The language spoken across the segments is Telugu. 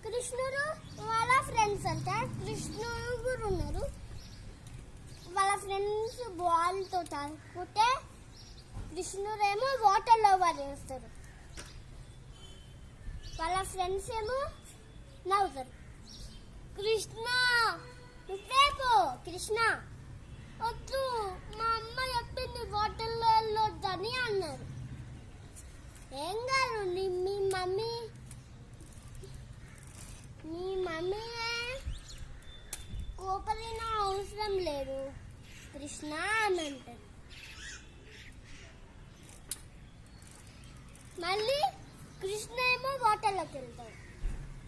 కృష్ణుడు వాళ్ళ ఫ్రెండ్స్ అంట. కృష్ణుడు ఉన్నారు, వాళ్ళ ఫ్రెండ్స్ బాల్ తో తాకుతే కృష్ణుడు ఏమో వాటర్లో పడేస్తారు, వాళ్ళ ఫ్రెండ్స్ ఏమో నవ్వుతారు. కృష్ణ నువ్వేపో, కృష్ణ వద్దు, మా అమ్మ చెప్పింది వాటర్లో వెళ్ళొద్దని అన్నారు. ఏం కాదు, మీ మమ్మీ కోపలిన అవసరం లేదు కృష్ణ అని అంటారు. మళ్ళీ కృష్ణ ఏమో వాటర్లోకి వెళ్తాడు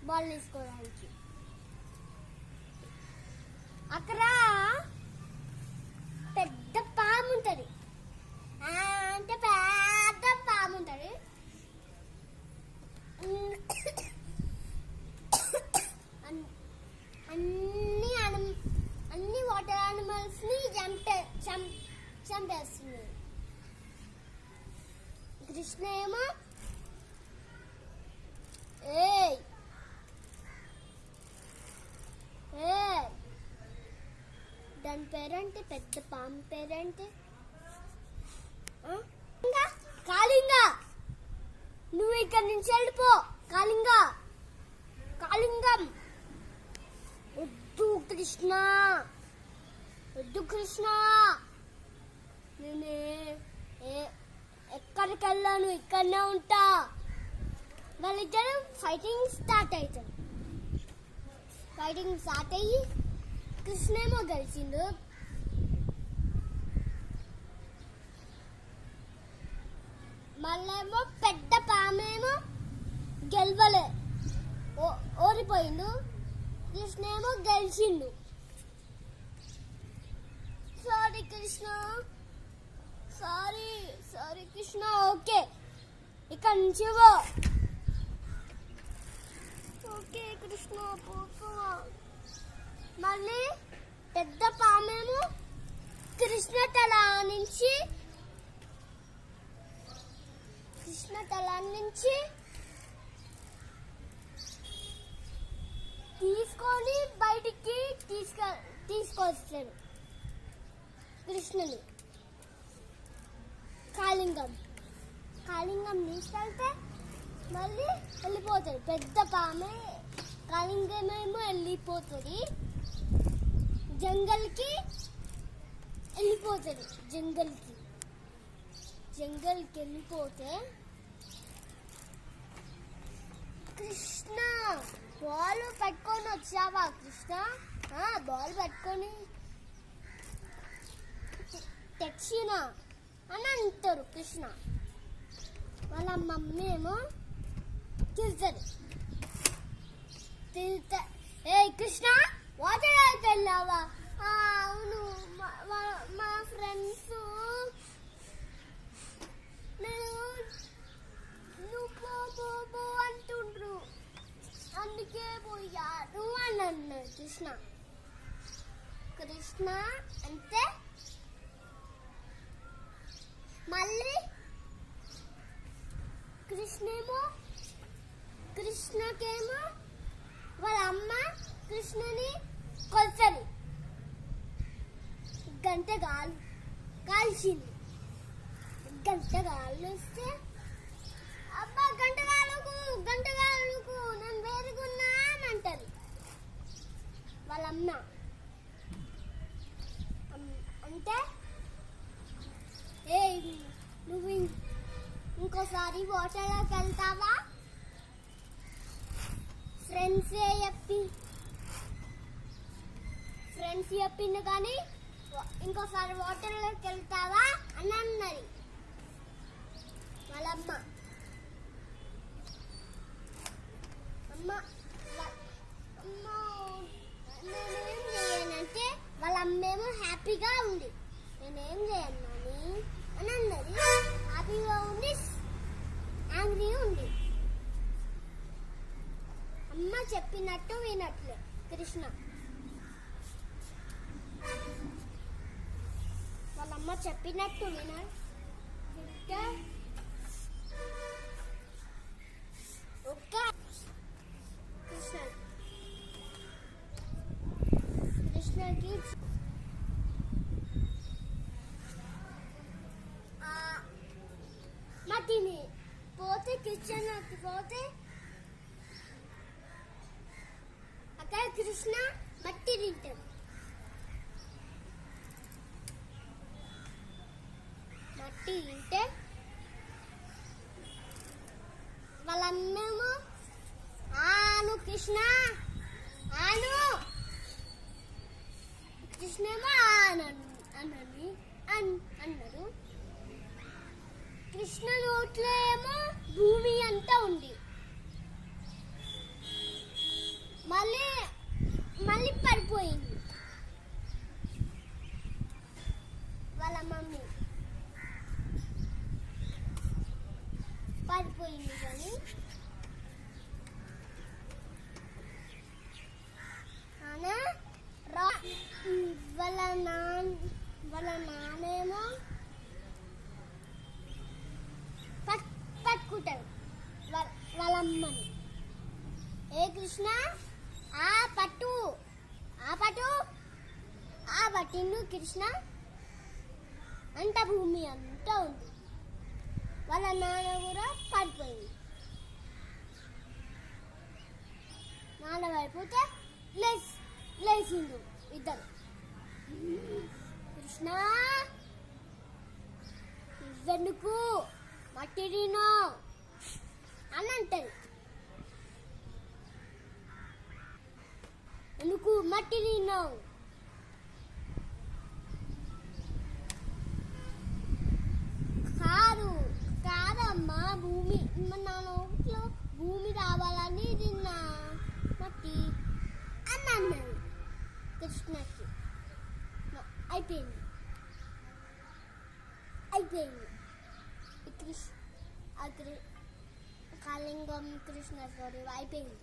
బాల్ తీసుకోవడానికి. అక్కడ పెద్ద పాము ఉంటుంది, అంటే పెద్ద పాము ఉంటుంది. అన్ని వాటర్ యానిమల్స్ ని చంపేస్తుంది. కృష్ణ ఏమో దాని పేరేంటి, పెద్ద పాము పేరేంటి? కాళింగ. నువ్వు ఇక్కడి నుంచి వెళ్ళిపో కాళింగం. వద్దు కృష్ణ, వద్దు కృష్ణ, నేను ఎక్కడికి వెళ్ళాను, ఇక్కడనే ఉంటా. వాళ్ళిద్దరు ఫైటింగ్ స్టార్ట్ అయ్యి కృష్ణ ఏమో గెలిచిండు. మళ్ళేమో పెద్ద పామేమో గెలవలే, ఓడిపోయిండు. కృష్ణ ఏమో గెలిచిండు. Sorry Krishna, sorry Krishna. Okay, ఇక్కడ నుంచి ఓకే కృష్ణ పో. మళ్ళీ పెద్ద పామేమో కృష్ణ తల నుంచి తీసుకొని బయటికి తీసుకొచ్చారు కృష్ణుని. కాళింగం తీసుకెళ్తే మళ్ళీ వెళ్ళిపోతాడు. పెద్ద పామే కాళింగమేమో వెళ్ళిపోతుంది, జంగల్కి వెళ్ళిపోతుంది. జంగల్కి వెళ్ళిపోతే కృష్ణ బాల్ పట్టుకొని వచ్చావా కృష్ణ? బాల్ పట్టుకొని తెచ్చినా అని అంటారు కృష్ణ. వాళ్ళ మమ్మీ ఏమో తిరుగుతుంది. కృష్ణ వాటర్ వెళ్ళావా? అవును, మా ఫ్రెండ్స్ నువ్వు పో అంటుండ్రు, అందుకే పోయాను అని అన్నాడు కృష్ణ. అంటే మళ్ళీ కృష్ణకేమో వాళ్ళ అమ్మ కృష్ణని కొల్చని గంట కాల్చింది. గంట కాలుస్తే అబ్బా గంట కాలుకు నేను వేరుగున్నా అని అంటది వాళ్ళ అమ్మ. అంటే నువ్వు ఇంకోసారి వాటర్లోకి వెళ్తావా? ఫ్రెండ్స్ చెప్పింది కానీ ఇంకోసారి వాటర్లోకి వెళ్తావా అని అన్నది వాళ్ళమ్మ. నేనేం చేయనంటే వాళ్ళ అమ్మేమో హ్యాపీగా ఉంది. నేనేం చేయను అని అన్నది. హ్యాపీగా ఉంది, యాంగ్రీ ఉంది. అమ్మ చెప్పినట్టు వినట్లే కృష్ణ. వాళ్ళమ్మ చెప్పినట్టు వింటే పట్టుకోతే అక్కడ కృష్ణ మట్టి తింటాడు. మట్టి తింటే వాళ్ళ అమ్మేమో ఆను కృష్ణ ఆను కృష్ణేమో అన్నది అన్నారు. కృష్ణ నోట్లో ఏమో భూమి అంతా ఉంది. మళ్ళీ పడిపోయింది వాళ్ళ మమ్మీ. పడిపోయింది కానీ వాళ్ళ నానేమో పట్టుకుంటాడు వాళ్ళ అమ్మని. ఏ కృష్ణ ఆ పట్టు ఆ పట్టిండు కృష్ణ అంత భూమి అంతా ఉంది. వాళ్ళ నాన్న కూడా పడిపోయింది. నాన్న పడిపోతే లేచిండు ఇద్దరు. కృష్ణ వెనుకు మట్టి తినో అని అంటది. ఎందుకు మట్టి తిన్నావు? కాదమ్మా భూమి నా నోట్లో భూమి రావాలని తిన్నా మట్టి అని అన్నది కృష్ణకి. అయిపోయింది కళింగం కృష్ణ స్టోరీ అయిపోయింది.